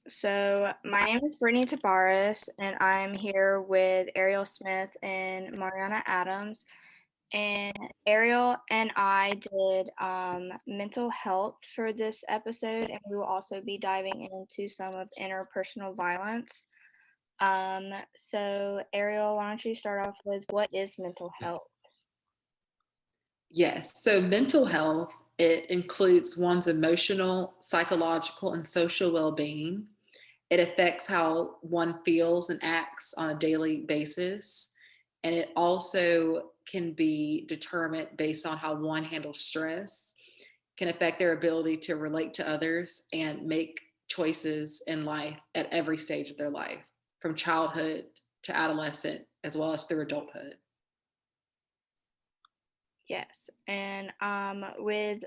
So, my name is Brittany Tabares, and I'm here with Ariel Smith and Marianna Adams. And Ariel and I did mental health for this episode, and we will also be diving into some of interpersonal violence. So, Ariel, why don't you start off with what is mental health? Yes. So mental health, it includes one's emotional, psychological, and social well-being. It affects how one feels and acts on a daily basis. And it also can be determined based on how one handles stress, can affect their ability to relate to others and make choices in life at every stage of their life, from childhood to adolescent, as well as through adulthood. Yes, and with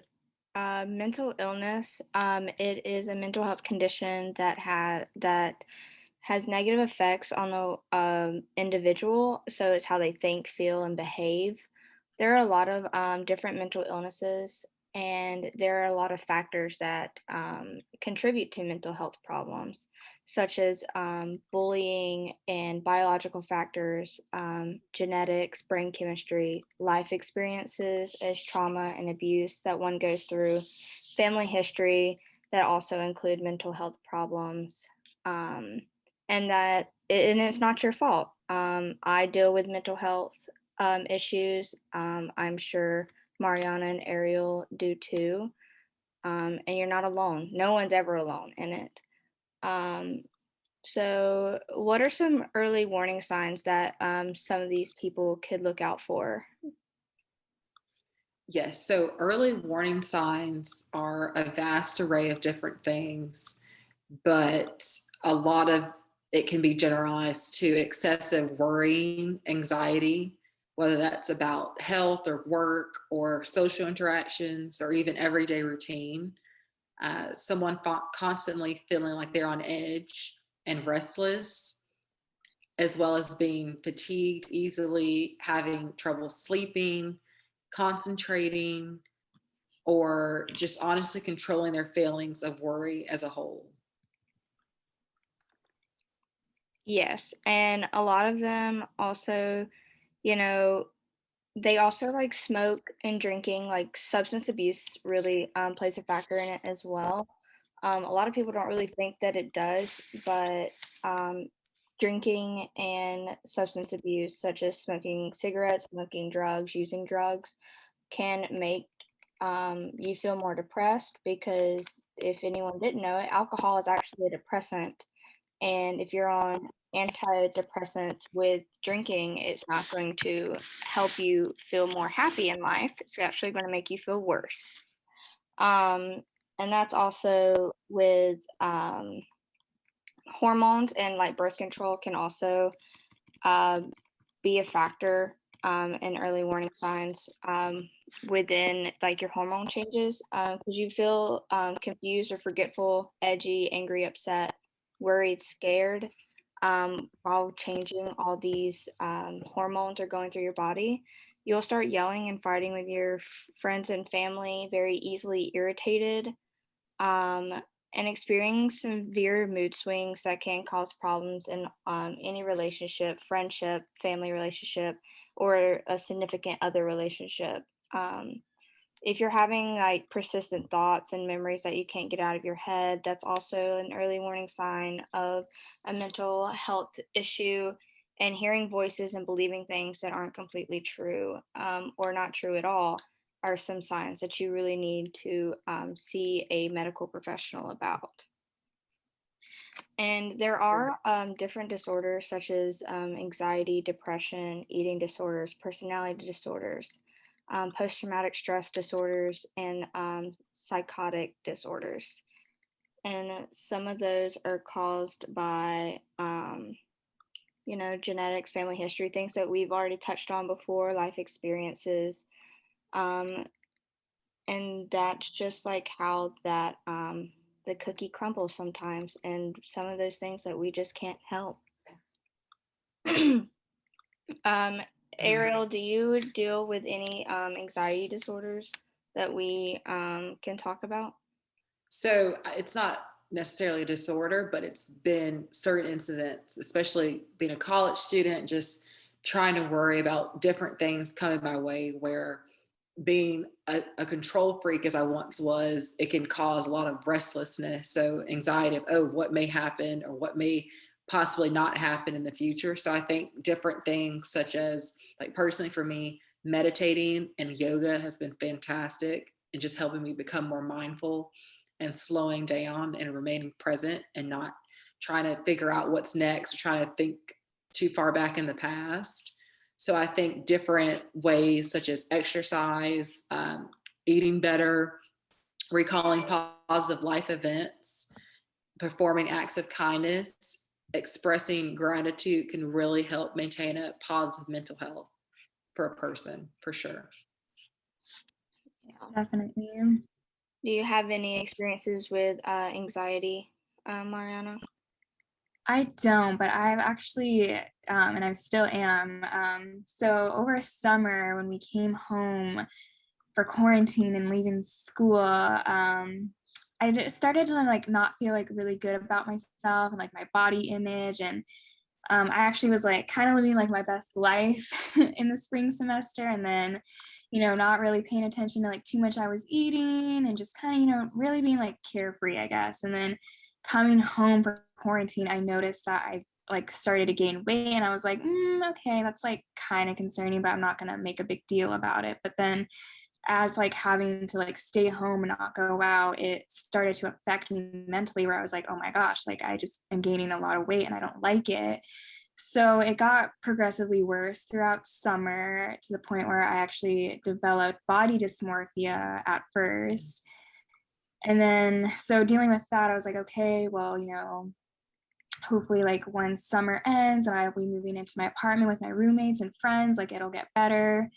mental illness, it is a mental health condition that has negative effects on the individual. So it's how they think, feel, and behave. There are a lot of different mental illnesses, and there are a lot of factors that contribute to mental health problems, such as bullying and biological factors, genetics, brain chemistry, life experiences as trauma and abuse that one goes through, family history that also include mental health problems. Um, and it's not your fault. I deal with mental health issues. I'm sure Mariana and Ariel do too. And you're not alone. No one's ever alone in it. Um, so, what are some early warning signs that some of these people could look out for? Yes, so early warning signs are a vast array of different things, but a lot of it can be generalized to excessive worrying, anxiety, whether that's about health or work or social interactions or even everyday routine. Someone constantly feeling like they're on edge and restless, as well as being fatigued easily, having trouble sleeping, concentrating, or just honestly controlling their feelings of worry as a whole. Yes, and a lot of them also, you know, they also like smoke and drinking, like substance abuse really plays a factor in it as well. A lot of people don't really think that it does, but um, drinking and substance abuse, such as smoking cigarettes, smoking drugs, using drugs, can make you feel more depressed because if anyone didn't know it, alcohol is actually a depressant. And if you're on antidepressants with drinking, it's not going to help you feel more happy in life. It's actually going to make you feel worse. Um, and that's also with hormones and like birth control can also uh, be a factor in early warning signs within like your hormone changes because you feel confused or forgetful, edgy, angry, upset, worried, scared while changing all these hormones are going through your body. You'll start yelling and fighting with your friends and family, very easily irritated, um, and experiencing severe mood swings that can cause problems in any relationship, friendship, family relationship, or a significant other relationship. Um, if you're having like persistent thoughts and memories that you can't get out of your head, that's also an early warning sign of a mental health issue. And hearing voices and believing things that aren't completely true or not true at all are some signs that you really need to see a medical professional about. And there are different disorders such as anxiety, depression, eating disorders, personality disorders, post traumatic stress disorders, and psychotic disorders. And some of those are caused by, genetics, family history, things that we've already touched on before, life experiences. Um, and that's just like how that the cookie crumbles sometimes, and some of those things that we just can't help. um, Ariel, do you deal with any anxiety disorders that we can talk about? So it's not necessarily a disorder, but it's been certain incidents, especially being a college student, just trying to worry about different things coming my way where being a control freak as I once was, it can cause a lot of restlessness. So anxiety of, oh, what may happen or what may possibly not happen in the future. So I think different things such as, like, personally for me, meditating and yoga has been fantastic and just helping me become more mindful and slowing down and remaining present and not trying to figure out what's next or trying to think too far back in the past. So I think different ways such as exercise, eating better, recalling positive life events, performing acts of kindness, expressing gratitude can really help maintain a positive mental health for a person, for sure. Yeah. Definitely. Do you have any experiences with anxiety, Mariana? I don't, but I've actually, and I still am. So over summer, when we came home for quarantine and leaving school, I just started to like not feel like really good about myself and like my body image. And I actually was like kind of living like my best life in the spring semester. And then, not really paying attention to like too much I was eating and just kind of, really being like carefree, I guess. And then coming home for quarantine, I noticed that I like started to gain weight and I was like, okay, that's like kind of concerning, but I'm not going to make a big deal about it. But then as like having to like stay home and not go out, it started to affect me mentally where I was like, oh my gosh, like I just am gaining a lot of weight and I don't like it. So it got progressively worse throughout summer to the point where I actually developed body dysmorphia at first. And then, so dealing with that, I was like, okay, well, hopefully like when summer ends and I'll be moving into my apartment with my roommates and friends, like it'll get better.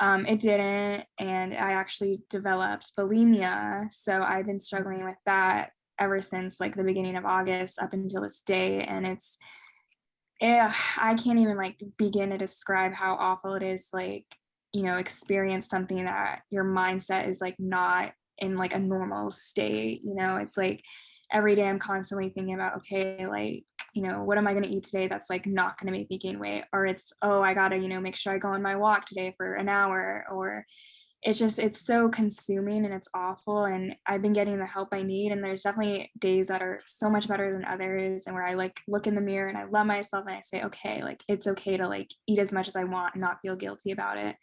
It didn't, and I actually developed bulimia. So I've been struggling with that ever since like the beginning of August up until this day. And I can't even like begin to describe how awful it is, like, experience something that your mindset is like not in like a normal state. It's like every day I'm constantly thinking about, okay, like, what am I going to eat today that's like not going to make me gain weight? Or it's, oh, I got to, make sure I go on my walk today for an hour. Or it's so consuming and it's awful. And I've been getting the help I need. And there's definitely days that are so much better than others. And where I like look in the mirror and I love myself and I say, okay, like it's okay to like eat as much as I want and not feel guilty about it.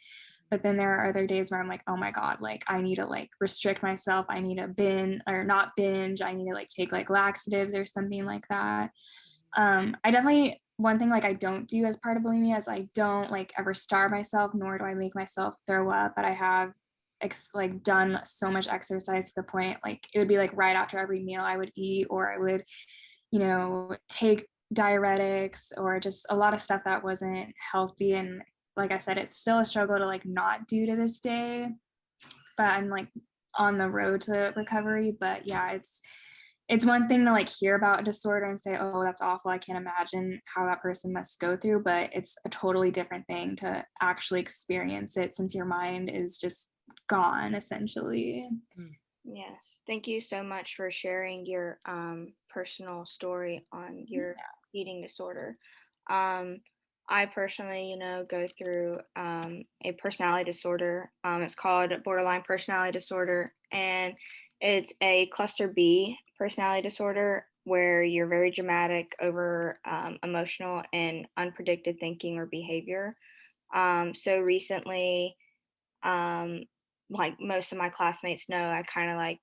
But then there are other days where I'm like, oh my God, like I need to like restrict myself. I need to binge or not binge. I need to like take like laxatives or something like that. I definitely, one thing like I don't do as part of bulimia is I don't like ever starve myself, nor do I make myself throw up. But I have like done so much exercise to the point like it would be like right after every meal I would eat, or I would, take diuretics or just a lot of stuff that wasn't healthy. And like I said, it's still a struggle to like not do to this day, but I'm like on the road to recovery. But yeah, it's one thing to like hear about a disorder and say, oh, that's awful, I can't imagine how that person must go through, but it's a totally different thing to actually experience it since your mind is just gone essentially. Yes. Thank you so much for sharing your personal story on your eating disorder. I personally, go through a personality disorder. It's called borderline personality disorder, and it's a cluster B personality disorder where you're very dramatic, over emotional, and unpredicted thinking or behavior. So recently, like most of my classmates know, I kind of like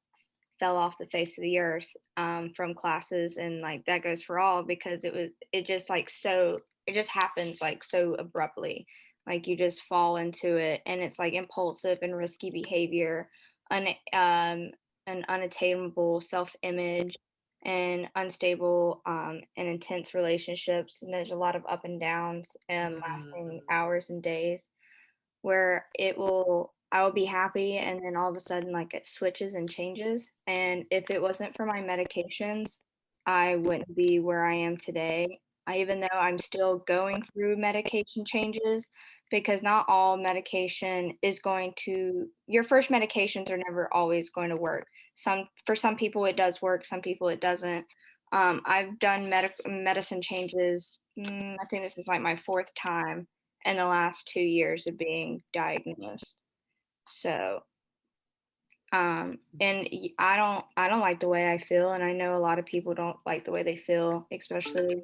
fell off the face of the earth from classes, and like that goes for all because it just like so it just happens like so abruptly, like you just fall into it, and it's like impulsive and risky behavior, an unattainable self-image, and unstable and intense relationships, and there's a lot of up and downs and lasting hours and days where I will be happy and then all of a sudden like it switches and changes. And if it wasn't for my medications, I wouldn't be where I am today. Even though I'm still going through medication changes, because not all medication is going to, your first medications are never always going to work. for some people it does work, some people it doesn't. I've done medicine changes. I think this is like my fourth time in the last 2 years of being diagnosed. So, I don't like the way I feel, and I know a lot of people don't like the way they feel, especially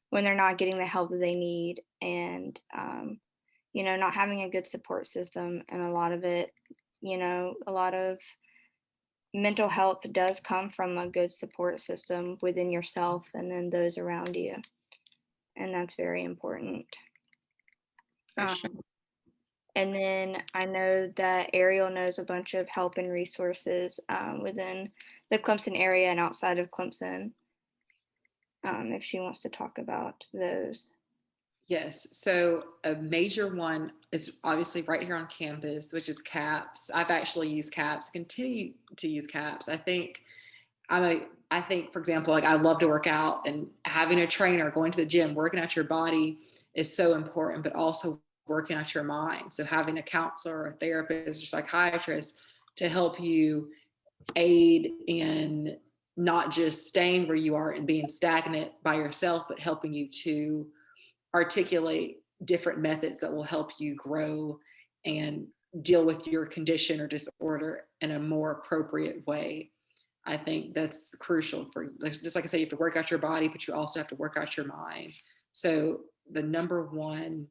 when they're not getting the help that they need, and not having a good support system. And a lot of it, a lot of mental health does come from a good support system within yourself and then those around you, and that's very important. Sure. And then I know that Ariel knows a bunch of help and resources within the Clemson area and outside of Clemson, if she wants to talk about those. Yes. So a major one is obviously right here on campus, which is CAPS. I've actually used CAPS, continue to use CAPS. I think, for example, like I love to work out, and having a trainer, going to the gym, working out your body is so important, but also working out your mind. So having a counselor, a therapist, or psychiatrist to help you aid in not just staying where you are and being stagnant by yourself, but helping you to articulate different methods that will help you grow and deal with your condition or disorder in a more appropriate way. I think that's crucial for, just like I say, you have to work out your body, but you also have to work out your mind. So the number one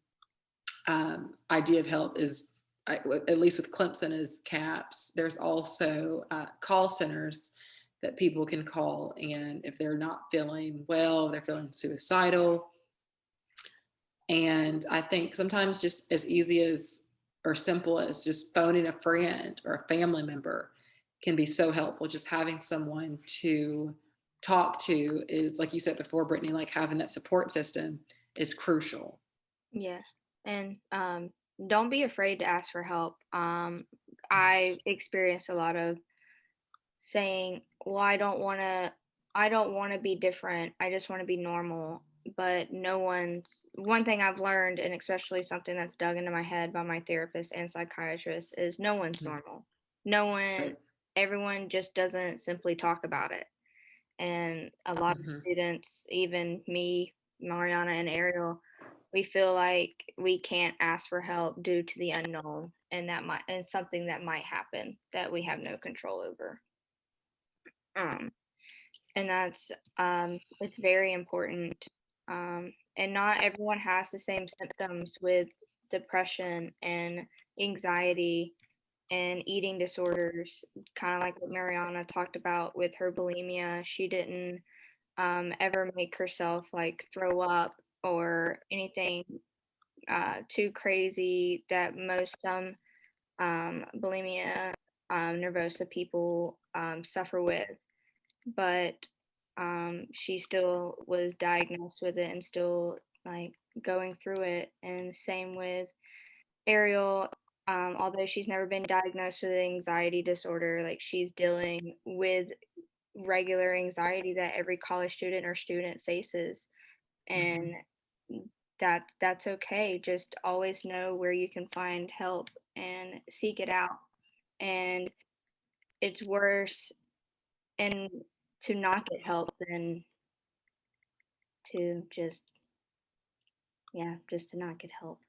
idea of help is, at least with Clemson, is CAPS. There's also call centers that people can call, and if they're not feeling well, they're feeling suicidal. And I think sometimes just as easy as or simple as just phoning a friend or a family member can be so helpful. Just having someone to talk to is, like you said before, Brittany, like having that support system is crucial. Yeah. And don't be afraid to ask for help. I experienced a lot of saying, well, I don't want to be different. I just want to be normal. But one thing I've learned, and especially something that's dug into my head by my therapist and psychiatrist, is no one's normal. No one, Right. everyone just doesn't simply talk about it. And a lot of students, even me, Marianna, and Ariel, we feel like we can't ask for help due to the unknown, and something that might happen that we have no control over. And that's it's very important. And not everyone has the same symptoms with depression and anxiety and eating disorders, kind of like what Marianna talked about with her bulimia. She didn't ever make herself like throw up or anything too crazy that some bulimia nervosa people suffer with. But she still was diagnosed with it and still like going through it. And same with Ariel. Although she's never been diagnosed with an anxiety disorder, like she's dealing with regular anxiety that every college student or student faces. And that's okay. Just always know where you can find help and seek it out. And it's worse and to not get help than to just to not get help.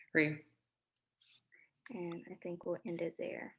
Agree. And I think we'll end it there.